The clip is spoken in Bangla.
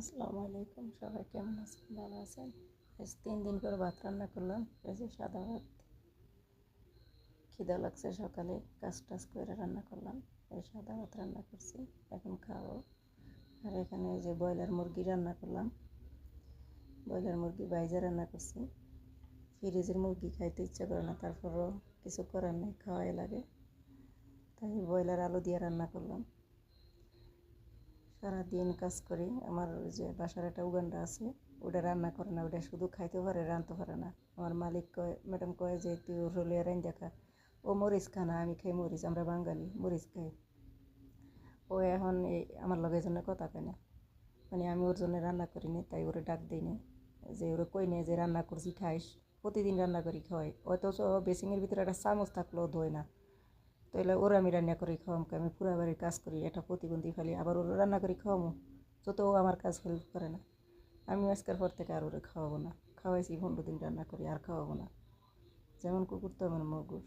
আসসালামু আলাইকুম, সবাই কেমন আছেন? ভালো আছেন? আজ 3 দিন পর ভাত রান্না করলাম। এই যে সাদা ভাত, খিদা লাগছে সকালে, কাজ টাজ করে রান্না করলাম। এই সাদা ভাত রান্না করছি, এখন খাবো। আর এখানে এই যে ব্রয়লার মুরগি রান্না করলাম, ব্রয়লার মুরগি বাইজা রান্না করছি। ফ্রিজের মুরগি খাইতে ইচ্ছা করে না, তারপরও কিছু করার নেই, খাওয়াই লাগে, তাই ব্রয়লার আলু দিয়ে রান্না করলাম। সারাদিন কাজ করি। আমার ওই যে বাসার একটা উগান্ডা আছে, ওটা রান্না করে না, ওটা শুধু খাইতে পারে, রাঁধতে পারে না। আমার মালিক কয়, ম্যাডাম কয় যে তুই ওর হলে রান্ধা খা। ও মরিচ খা না, আমি খাই মরিচ, আমরা বাঙালি মরিচ খাই। ও এখন আমার লগে জন্য কথা কয় না, মানে আমি ওর জন্য রান্না করিনি, তাই ওরে ডাক দিই না, যে ওরে কই নে যে রান্না করছি খাইস। প্রতিদিন রান্না করি খাওয়াই, অথচ বেসিংয়ের ভিতরে একটা চামচ থাকলেও ধোয় না। তাইলে ওরা আমি রান্না করে খাওয়ামকে, আমি পুরা বাড়ির কাজ করি, এটা প্রতিবন্ধী ফেলি, আবার ওরা রান্না করে খাওয়ামো, যত ও আমার কাজ হেল্প করে না। আমি আজকের পর থেকে আর ওরে খাওয়াবো না। খাওয়াইছি 15 দিন রান্না করি, আর খাওয়াবো না। যেমন কুকুর তেমন মগুর।